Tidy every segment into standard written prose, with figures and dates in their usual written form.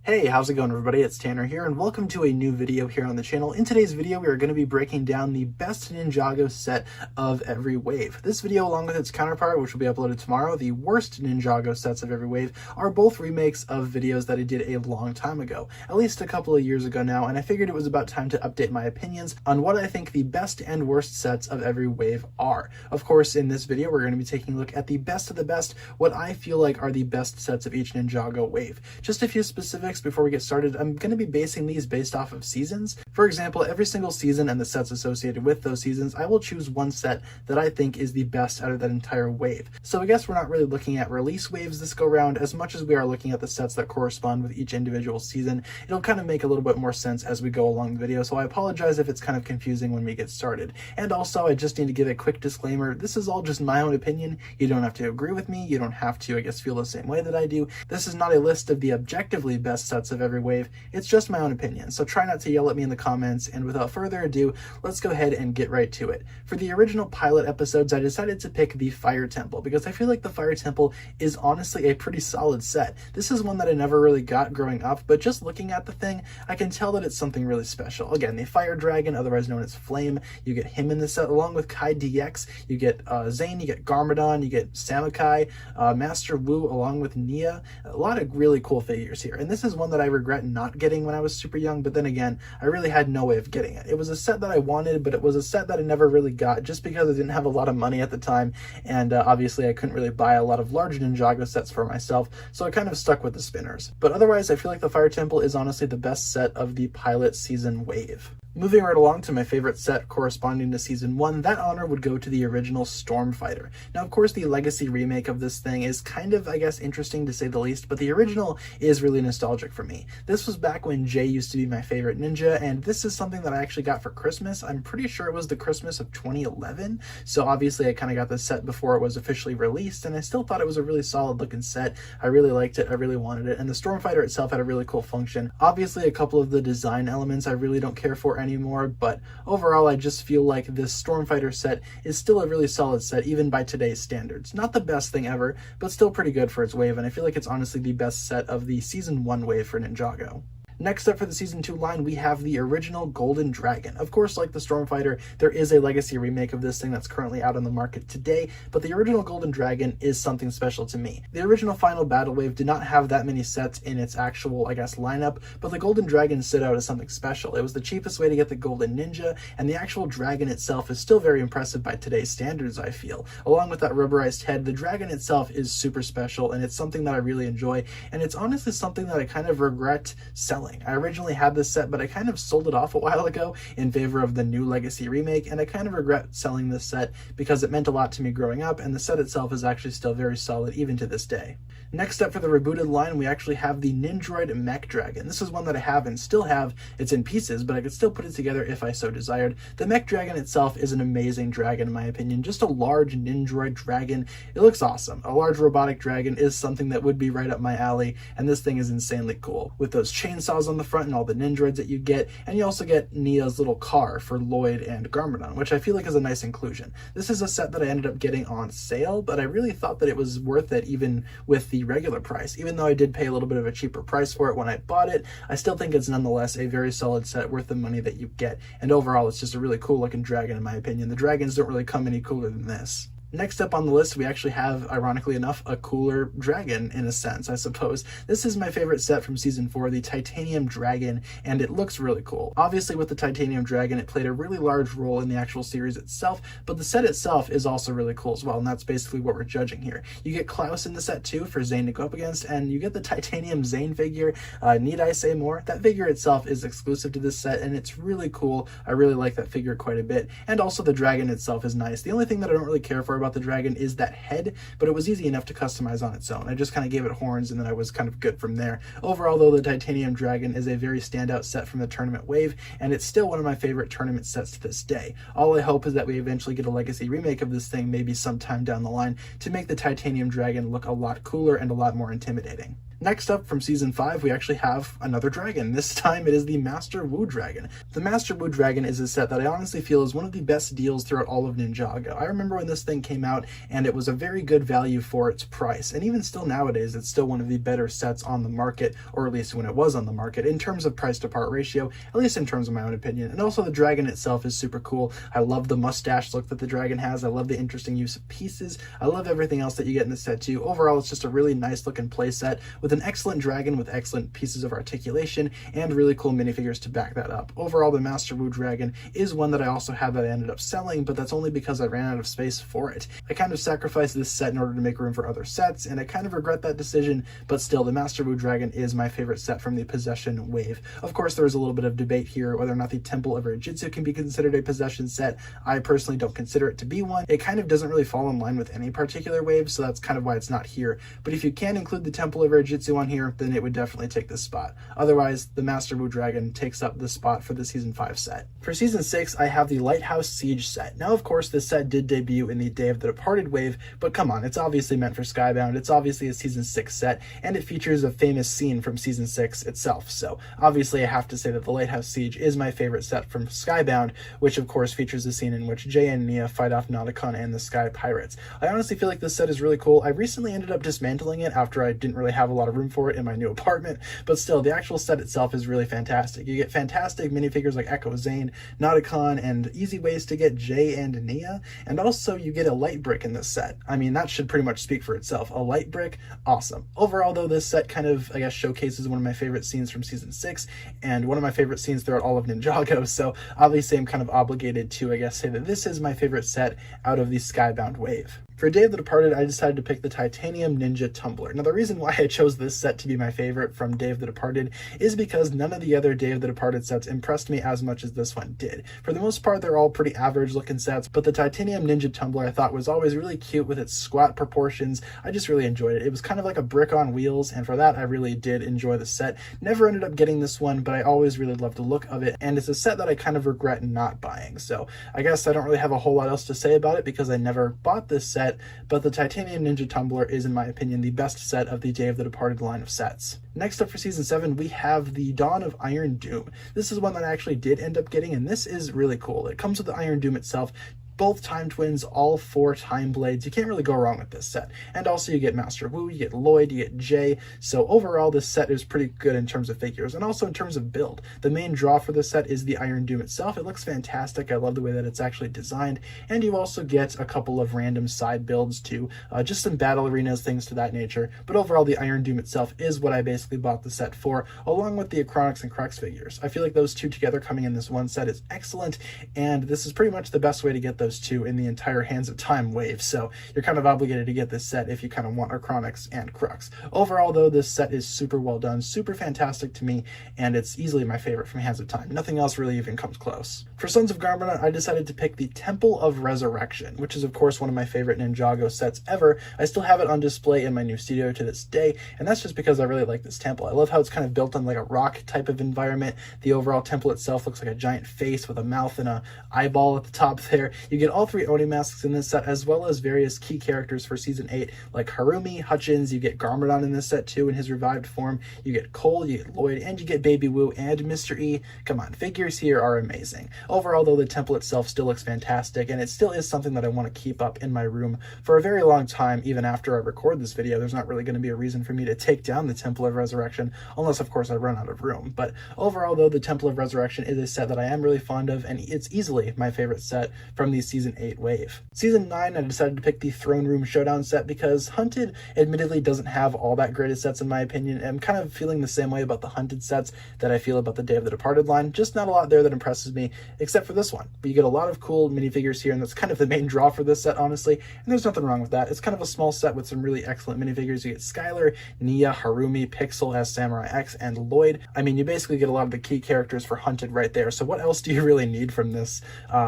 Hey, how's it going everybody? It's Tanner here and welcome to a new video here on the channel. In today's video, we are going to be breaking down the best Ninjago set of every wave. This video, along with its counterpart, which will be uploaded tomorrow, the worst Ninjago sets of every wave, are both remakes of videos that I did a long time ago, at least a couple of years ago now, and I figured it was about time to update my opinions on what I think the best and worst sets of every wave are. Of course, in this video, we're going to be taking a look at the best of the best, what I feel like are the best sets of each Ninjago wave. Just a few specifics before we get started. I'm going to be basing these based off of seasons. For example, every single season and the sets associated with those seasons, I will choose one set that I think is the best out of that entire wave. So I guess we're not really looking at release waves this go round as much as we are looking at the sets that correspond with each individual season. It'll kind of make a little bit more sense as we go along the video, so I apologize if it's kind of confusing when we get started. And also, I just need to give a quick disclaimer. This is all just my own opinion. You don't have to agree with me. You don't have to, I guess, feel the same way that I do. This is not a list of the objectively best sets of every wave. It's just my own opinion, so try not to yell at me in the comments, and without further ado, let's go ahead and get right to it. For the original pilot episodes, I decided to pick the Fire Temple because I feel like the Fire Temple is honestly a pretty solid set. This is one that I never really got growing up, but just looking at the thing, I can tell that it's something really special. Again, the Fire Dragon, otherwise known as Flame, you get him in the set along with Kai DX, you get Zane, you get Garmadon, you get Samukai, Master Wu along with Nia. A lot of really cool figures here, and this is one that I regret not getting when I was super young, but then again, I really had no way of getting it. It was a set that I wanted, but it was a set that I never really got just because I didn't have a lot of money at the time, and obviously I couldn't really buy a lot of large Ninjago sets for myself, so I kind of stuck with the spinners. But otherwise, I feel like the Fire Temple is honestly the best set of the pilot season wave. Moving right along to my favorite set corresponding to Season 1, that honor would go to the original Stormfighter. Now, of course, the Legacy remake of this thing is kind of, I guess, interesting to say the least, but the original is really nostalgic for me. This was back when Jay used to be my favorite ninja, and this is something that I actually got for Christmas. I'm pretty sure it was the Christmas of 2011, so obviously I kind of got this set before it was officially released, and I still thought it was a really solid looking set. I really liked it, I really wanted it, and the Stormfighter itself had a really cool function. Obviously, a couple of the design elements I really don't care for anymore, but overall I just feel like this Stormfighter set is still a really solid set even by today's standards. Not the best thing ever, but still pretty good for its wave, and I feel like it's honestly the best set of the Season 1 wave for Ninjago. Next up for the Season 2 line, we have the original Golden Dragon. Of course, like the Stormfighter, there is a Legacy remake of this thing that's currently out on the market today, but the original Golden Dragon is something special to me. The original Final Battle Wave did not have that many sets in its actual, I guess, lineup, but the Golden Dragon stood out as something special. It was the cheapest way to get the Golden Ninja, and the actual dragon itself is still very impressive by today's standards, I feel. Along with that rubberized head, the dragon itself is super special, and it's something that I really enjoy, and it's honestly something that I kind of regret selling. I originally had this set, but I kind of sold it off a while ago in favor of the new Legacy remake, and I kind of regret selling this set because it meant a lot to me growing up, and the set itself is actually still very solid even to this day. Next up for the rebooted line, we actually have the Nindroid Mech Dragon. This is one that I have and still have. It's in pieces, but I could still put it together if I so desired. The Mech Dragon itself is an amazing dragon in my opinion. Just a large Nindroid dragon. It looks awesome. A large robotic dragon is something that would be right up my alley, and this thing is insanely cool. With those chainsaws on the front and all the Nindroids that you get, and you also get Nia's little car for Lloyd and Garmadon, which I feel like is a nice inclusion. This is a set that I ended up getting on sale, but I really thought that it was worth it even with the regular price. Even though I did pay a little bit of a cheaper price for it when I bought it, I still think it's nonetheless a very solid set worth the money that you get, and overall it's just a really cool looking dragon in my opinion. The dragons don't really come any cooler than this. Next up on the list, we actually have, ironically enough, a cooler dragon in a sense, I suppose. This is my favorite set from Season 4, the Titanium Dragon, and it looks really cool. Obviously, with the Titanium Dragon, it played a really large role in the actual series itself, but the set itself is also really cool as well, and that's basically what we're judging here. You get Klaus in the set too for Zane to go up against, and you get the Titanium Zane figure. Need I say more? That figure itself is exclusive to this set, and it's really cool. I really like that figure quite a bit, and also the dragon itself is nice. The only thing that I don't really care for about the dragon is that head, but it was easy enough to customize on its own. I just kind of gave it horns and then I was kind of good from there. Overall though, the Titanium Dragon is a very standout set from the tournament wave, and it's still one of my favorite tournament sets to this day. All I hope is that we eventually get a Legacy remake of this thing maybe sometime down the line to make the Titanium Dragon look a lot cooler and a lot more intimidating. Next up from Season 5, we actually have another dragon. This time it is the Master Wu Dragon. The Master Wu Dragon is a set that I honestly feel is one of the best deals throughout all of Ninjago. I remember when this thing came out, and it was a very good value for its price. And even still nowadays, it's still one of the better sets on the market, or at least when it was on the market, in terms of price to part ratio, at least in terms of my own opinion. And also the dragon itself is super cool. I love the mustache look that the dragon has. I love the interesting use of pieces. I love everything else that you get in the set too. Overall, it's just a really nice looking play set with an excellent dragon with excellent pieces of articulation and really cool minifigures to back that up. Overall, the Master Wu Dragon is one that I also have that I ended up selling, but that's only because I ran out of space for it. I kind of sacrificed this set in order to make room for other sets, and I kind of regret that decision, but still, the Master Wu Dragon is my favorite set from the Possession wave. Of course, there's a little bit of debate here whether or not the Temple of Jitsu can be considered a Possession set. I personally don't consider it to be one. It kind of doesn't really fall in line with any particular wave, so that's kind of why it's not here. But if you can include the Temple of Jitsu on here, then it would definitely take this spot. Otherwise, the Master Wu Dragon takes up the spot for the Season 5 set. For Season 6, I have the Lighthouse Siege set. Now, of course, this set did debut in the Day of the Departed wave, but come on, it's obviously meant for Skybound. It's obviously a Season 6 set, and it features a famous scene from Season 6 itself. So obviously, I have to say that the Lighthouse Siege is my favorite set from Skybound, which of course features a scene in which Jay and Nia fight off Nauticon and the Sky Pirates. I honestly feel like this set is really cool. I recently ended up dismantling it after I didn't really have a lot of room for it in my new apartment, but still, the actual set itself is really fantastic. You get fantastic minifigures like Echo Zane, Nauticon, and easy ways to get Jay and Nia, and also you get a light brick in this set. I mean, that should pretty much speak for itself. A light brick, awesome. Overall, though, this set kind of, I guess, showcases one of my favorite scenes from Season 6, and one of my favorite scenes throughout all of Ninjago, so obviously I'm kind of obligated to, I guess, say that this is my favorite set out of the Skybound wave. For Day of the Departed, I decided to pick the Titanium Ninja Tumbler. Now, the reason why I chose this set to be my favorite from Day of the Departed is because none of the other Day of the Departed sets impressed me as much as this one did. For the most part, they're all pretty average looking sets, but the Titanium Ninja Tumbler I thought was always really cute with its squat proportions. I just really enjoyed it. It was kind of like a brick on wheels, and for that, I really did enjoy the set. Never ended up getting this one, but I always really loved the look of it, and it's a set that I kind of regret not buying. So I guess I don't really have a whole lot else to say about it because I never bought this set, but the Titanium Ninja Tumbler is, in my opinion, the best set of the Day of the Departed line of sets. Next up for Season 7, we have the Dawn of Iron Doom. This is one that I actually did end up getting, and this is really cool. It comes with the Iron Doom itself, both Time Twins, all 4 Time Blades. You can't really go wrong with this set. And also you get Master Wu, you get Lloyd, you get Jay. So overall, this set is pretty good in terms of figures and also in terms of build. The main draw for this set is the Iron Doom itself. It looks fantastic. I love the way that it's actually designed. And you also get a couple of random side builds too, just some battle arenas, things to that nature. But overall, the Iron Doom itself is what I basically bought the set for, along with the Acronix and Crux figures. I feel like those two together coming in this one set is excellent, and this is pretty much the best way to get those two in the entire Hands of Time wave, so you're kind of obligated to get this set if you kind of want Acronix and Crux. Overall, though, this set is super well done, super fantastic to me, and it's easily my favorite from Hands of Time. Nothing else really even comes close. For Sons of Garmadon, I decided to pick the Temple of Resurrection, which is of course one of my favorite Ninjago sets ever. I still have it on display in my new studio to this day, and that's just because I really like this temple. I love how it's kind of built on like a rock type of environment. The overall temple itself looks like a giant face with a mouth and an eyeball at the top there. You get all 3 Oni masks in this set, as well as various key characters for Season 8, like Harumi, Hutchins. You get Garmadon in this set too in his revived form. You get Cole, you get Lloyd, and you get Baby Wu and Mr. E. Come on, figures here are amazing. Overall, though, the temple itself still looks fantastic, and it still is something that I want to keep up in my room for a very long time. Even after I record this video, there's not really going to be a reason for me to take down the Temple of Resurrection, unless, of course, I run out of room. But overall, though, the Temple of Resurrection is a set that I am really fond of, and it's easily my favorite set from the Season 8 wave. Season 9, I decided to pick the Throne Room Showdown set because Hunted admittedly doesn't have all that great of sets in my opinion. I'm kind of feeling the same way about the Hunted sets that I feel about the Day of the Departed line. Just not a lot there that impresses me, except for this one. But you get a lot of cool minifigures here, and that's kind of the main draw for this set, honestly, and there's nothing wrong with that. It's kind of a small set with some really excellent minifigures. You get Skylar, Nia, Harumi, Pixel as Samurai X, and Lloyd. I mean, you basically get a lot of the key characters for Hunted right there, so what else do you really need from this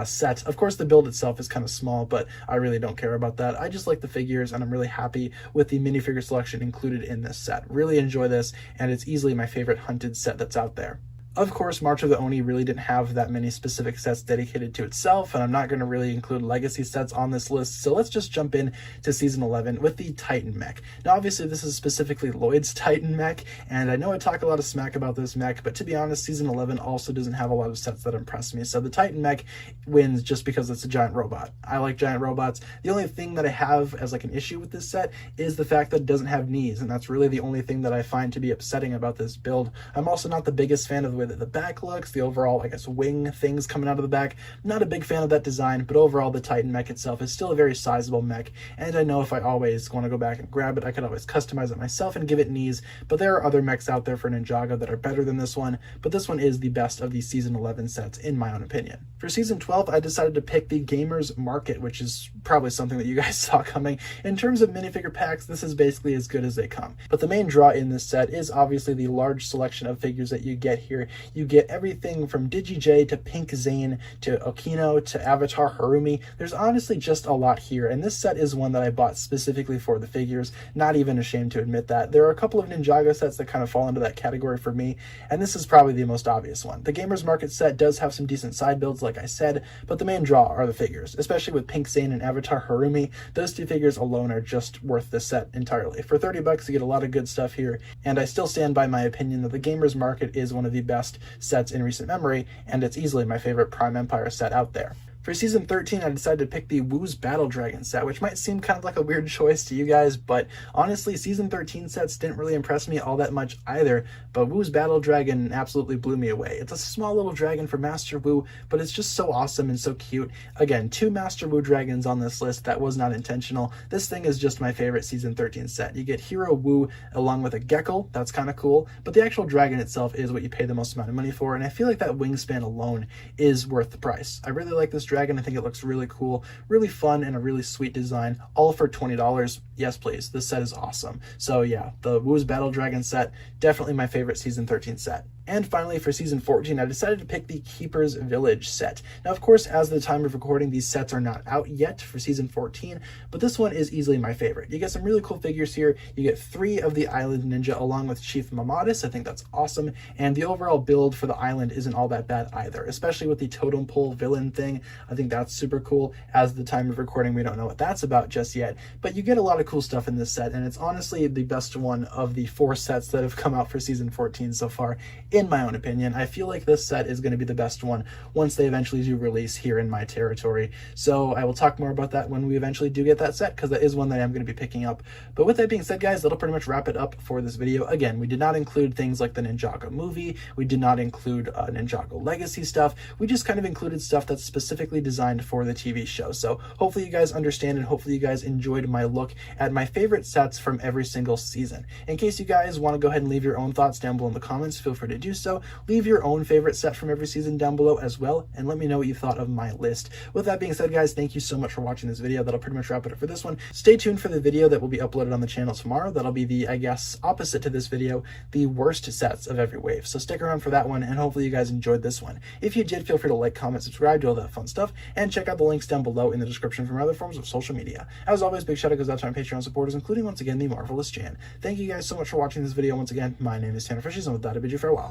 set? Of course, the build itself is kind of small, but I really don't care about that. I just like the figures, and I'm really happy with the minifigure selection included in this set. Really enjoy this, and it's easily my favorite Hunted set that's out there. Of course, March of the Oni really didn't have that many specific sets dedicated to itself, and I'm not going to really include legacy sets on this list, so let's just jump in to Season 11 with the Titan mech. Now, obviously, this is specifically Lloyd's Titan mech, and I know I talk a lot of smack about this mech, but to be honest, Season 11 also doesn't have a lot of sets that impress me, so the Titan mech wins just because it's a giant robot. I like giant robots. The only thing that I have as like an issue with this set is the fact that it doesn't have knees, and that's really the only thing that I find to be upsetting about this build. I'm also not the biggest fan of the way that the back looks, the overall, I guess, wing things coming out of the back. Not a big fan of that design, but overall the Titan mech itself is still a very sizable mech, and I know if I always want to go back and grab it, I could always customize it myself and give it knees, but there are other mechs out there for Ninjago that are better than this one, but this one is the best of the Season 11 sets in my own opinion. For Season 12, I decided to pick the Gamers Market, which is probably something that you guys saw coming. In terms of minifigure packs, this is basically as good as they come. But the main draw in this set is obviously the large selection of figures that you get here. You get everything from DigiJ to Pink Zane to Okino to Avatar Harumi. There's honestly just a lot here, and this set is one that I bought specifically for the figures. Not even ashamed to admit that. There are a couple of Ninjago sets that kind of fall into that category for me, and this is probably the most obvious one. The Gamers Market set does have some decent side builds, like I said, but the main draw are the figures, especially with Pink Zane and Avatar Harumi. Those two figures alone are just worth the set entirely. For 30 bucks, you get a lot of good stuff here, and I still stand by my opinion that the Gamers Market is one of the best sets in recent memory, and it's easily my favorite Prime Empire set out there. For Season 13, I decided to pick the Woo's Battle Dragon set, which might seem kind of like a weird choice to you guys, but honestly, Season 13 sets didn't really impress me all that much either, but Woo's Battle Dragon absolutely blew me away. It's a small little dragon for Master Wu, but it's just so awesome and so cute. Again, 2 Master Wu dragons on this list. That was not intentional. This thing is just my favorite Season 13 set. You get Hero Wu along with a Gecko. That's kind of cool, but the actual dragon itself is what you pay the most amount of money for, and I feel like that wingspan alone is worth the price. I really like this dragon. I think it looks really cool, really fun, and a really sweet design, all for $20. Yes, please. This set is awesome. So yeah, the Woo's Battle Dragon set, definitely my favorite Season 13 set. And finally, for Season 14, I decided to pick the Keeper's Village set. Now, of course, as of the time of recording, these sets are not out yet for Season 14, but this one is easily my favorite. You get some really cool figures here. You get 3 of the Island Ninja along with Chief Mamadis. I think that's awesome. And the overall build for the island isn't all that bad either, especially with the totem pole villain thing. I think that's super cool. As of the time of recording, we don't know what that's about just yet, but you get a lot of cool stuff in this set, and it's honestly the best one of the 4 sets that have come out for Season 14 so far. In my own opinion, I feel like this set is going to be the best one once they eventually do release here in my territory. So I will talk more about that when we eventually do get that set, because that is one that I'm going to be picking up. But with that being said, guys, that'll pretty much wrap it up for this video. Again, we did not include things like the Ninjago movie. We did not include Ninjago Legacy stuff. We just kind of included stuff that's specifically designed for the TV show. So hopefully you guys understand, and hopefully you guys enjoyed my look at my favorite sets from every single season. In case you guys want to go ahead and leave your own thoughts down below in the comments, feel free to do so. Leave your own favorite set from every season down below as well, and let me know what you thought of my list. With that being said, guys, thank you so much for watching this video. That'll pretty much wrap it up for this one. Stay tuned for the video that will be uploaded on the channel tomorrow. That'll be the, I guess, opposite to this video, the worst sets of every wave. So stick around for that one, and hopefully you guys enjoyed this one. If you did, feel free to like, comment, subscribe, do all that fun stuff, and check out the links down below in the description for my other forms of social media. As always, big shout out goes out to my Patreon supporters, including, once again, the Marvelous Jan. Thank you guys so much for watching this video. Once again, my name is TannerFishies, and with that, I bid you farewell.